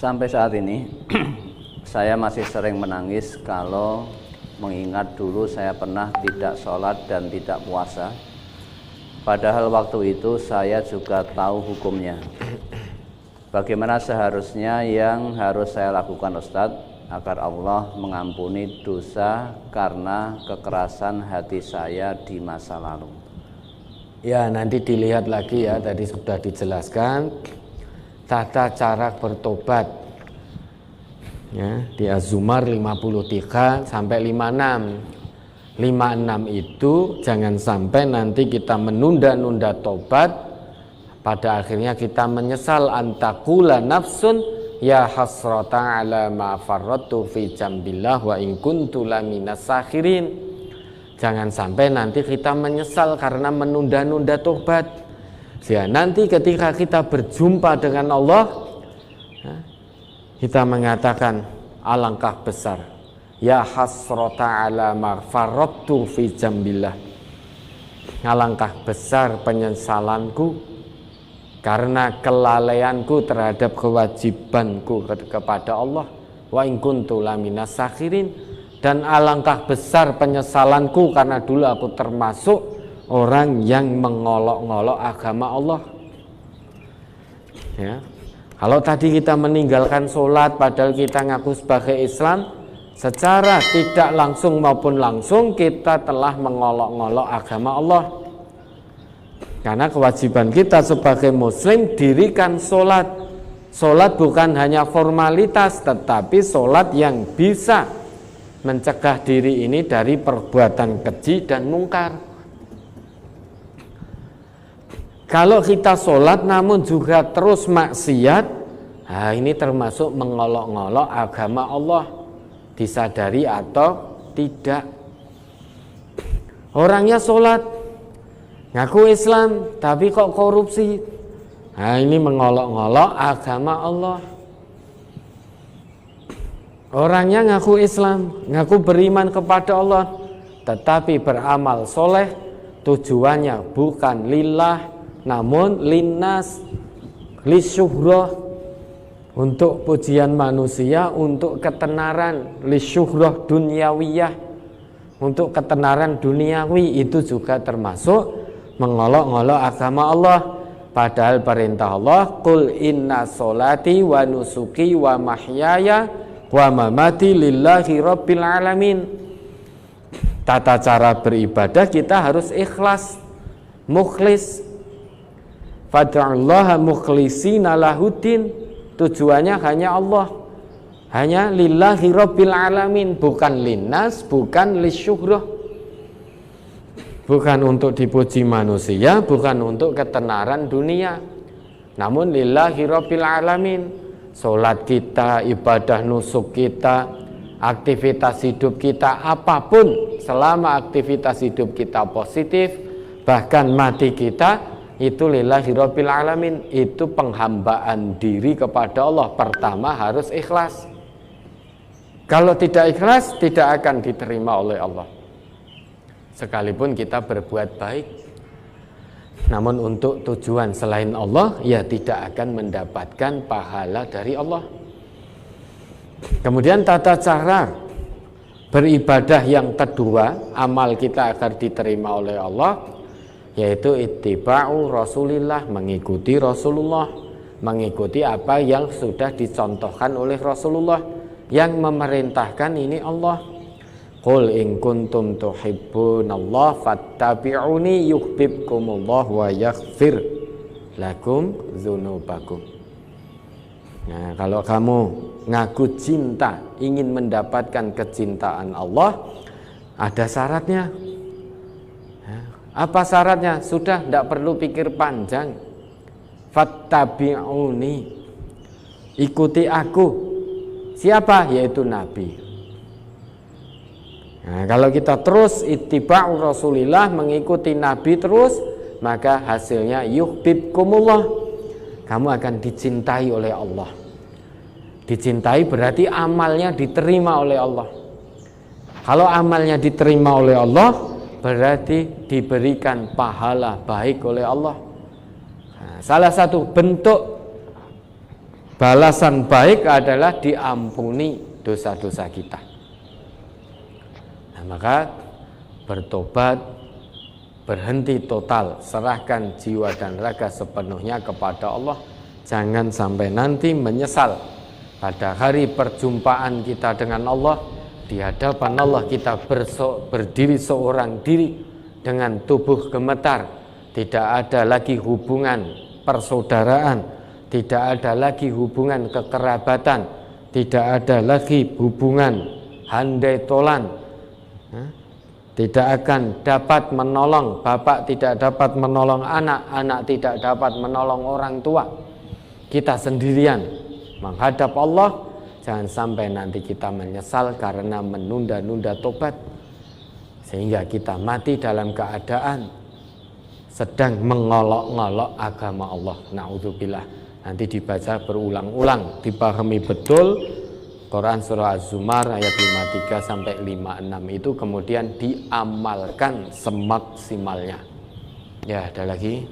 Sampai saat ini saya masih sering menangis kalau mengingat dulu saya pernah tidak sholat dan tidak puasa. Padahal waktu itu saya juga tahu hukumnya. Bagaimana seharusnya yang harus saya lakukan Ustadz agar Allah mengampuni dosa karena kekerasan hati saya di masa lalu? Ya, nanti dilihat lagi ya, tadi sudah dijelaskan tata cara bertobat ya, di Az-Zumar 53 sampai 56. 56 itu jangan sampai nanti kita menunda-nunda tobat, pada akhirnya kita menyesal. Antakula nafsun ya hasrata ala ma farratu fi jambillah wa in kuntu laminas sakhirin. Jangan sampai nanti kita menyesal karena menunda-nunda tobat. Ya, nanti ketika kita berjumpa dengan Allah, kita mengatakan alangkah besar ya hasrata ala ma farratu fi jambillah. Alangkah besar penyesalanku karena kelalaianku terhadap kewajibanku kepada Allah. Wa in kuntu laminas sakhirin, dan alangkah besar penyesalanku karena dulu aku termasuk orang yang mengolok-ngolok agama Allah. Ya. Kalau tadi kita meninggalkan sholat padahal kita ngaku sebagai Islam, secara tidak langsung maupun langsung kita telah mengolok-ngolok agama Allah. Karena kewajiban kita sebagai muslim dirikan sholat. Sholat bukan hanya formalitas, tetapi sholat yang bisa mencegah diri ini dari perbuatan keji dan mungkar. Kalau kita sholat namun juga terus maksiat, nah ini termasuk mengolok-ngolok agama Allah, disadari atau tidak. Orangnya sholat, ngaku Islam, tapi kok korupsi, nah ini mengolok-ngolok agama Allah. Orangnya ngaku Islam, ngaku beriman kepada Allah, tetapi beramal soleh, tujuannya bukan lillah, namun linnas, lisyuhrah, untuk pujian manusia, untuk ketenaran, lisyuhrah dunyawiyah, untuk ketenaran duniawi. Itu juga termasuk mengolok-ngolok agama Allah. Padahal perintah Allah, qul inna sholati wa nusuki wa mahyaya wa mamati lillahi rabbil alamin. Tata cara beribadah kita harus ikhlas, mukhlis. Fad'ullaha mukhlisina lahuddin. Tujuannya hanya Allah, hanya lillahi rabbil alamin, bukan linnas, bukan lisyuhrah, bukan untuk dipuji manusia, bukan untuk ketenaran dunia, namun lillahi rabbil alamin. Sholat kita, ibadah nusuk kita, aktivitas hidup kita, apapun, selama aktivitas hidup kita positif, bahkan mati kita, itu lillahi rabbil alamin. Itu penghambaan diri kepada Allah. Pertama harus ikhlas. Kalau tidak ikhlas, tidak akan diterima oleh Allah, sekalipun kita berbuat baik. Namun untuk tujuan selain Allah, ya tidak akan mendapatkan pahala dari Allah. Kemudian tata cara beribadah yang kedua, amal kita agar diterima oleh Allah, yaitu ittiba'u Rasulillah, mengikuti Rasulullah, mengikuti apa yang sudah dicontohkan oleh Rasulullah. Yang memerintahkan ini Allah. Qul in kuntum tuhibbunallah fattabi'uni yuhibbukumullah wa yaghfir lakum dzunubakum. Nah, kalau kamu ngaku cinta, ingin mendapatkan kecintaan Allah, ada syaratnya. Apa syaratnya? Sudah, tidak perlu pikir panjang. Fattabi'uni, ikuti aku. Siapa? Yaitu Nabi. Nah, kalau kita terus ittiba'u Rasulillah, mengikuti Nabi terus, maka hasilnya yuhibbukumullah, kamu akan dicintai oleh Allah. Dicintai berarti amalnya diterima oleh Allah. Kalau amalnya diterima oleh Allah, berarti diberikan pahala baik oleh Allah. Nah, salah satu bentuk Balasan baik adalah diampuni dosa-dosa kita. Nah, maka bertobat, berhenti total, serahkan jiwa dan raga sepenuhnya kepada Allah. Jangan sampai nanti menyesal pada hari perjumpaan kita dengan Allah. Di hadapan Allah kita berdiri seorang diri dengan tubuh gemetar. Tidak ada lagi hubungan persaudaraan, tidak ada lagi hubungan kekerabatan, tidak ada lagi hubungan handai tolan. Tidak akan dapat menolong bapak, tidak dapat menolong anak, anak tidak dapat menolong orang tua. Kita sendirian menghadap Allah. Jangan sampai nanti kita menyesal karena menunda-nunda tobat, sehingga kita mati dalam keadaan sedang mengolok-ngolok agama Allah. Na'udzubillah. Nanti dibaca berulang-ulang, dipahami betul. Quran surah Az-Zumar ayat 53 sampai 56 itu kemudian diamalkan semaksimalnya. Ya, ada lagi.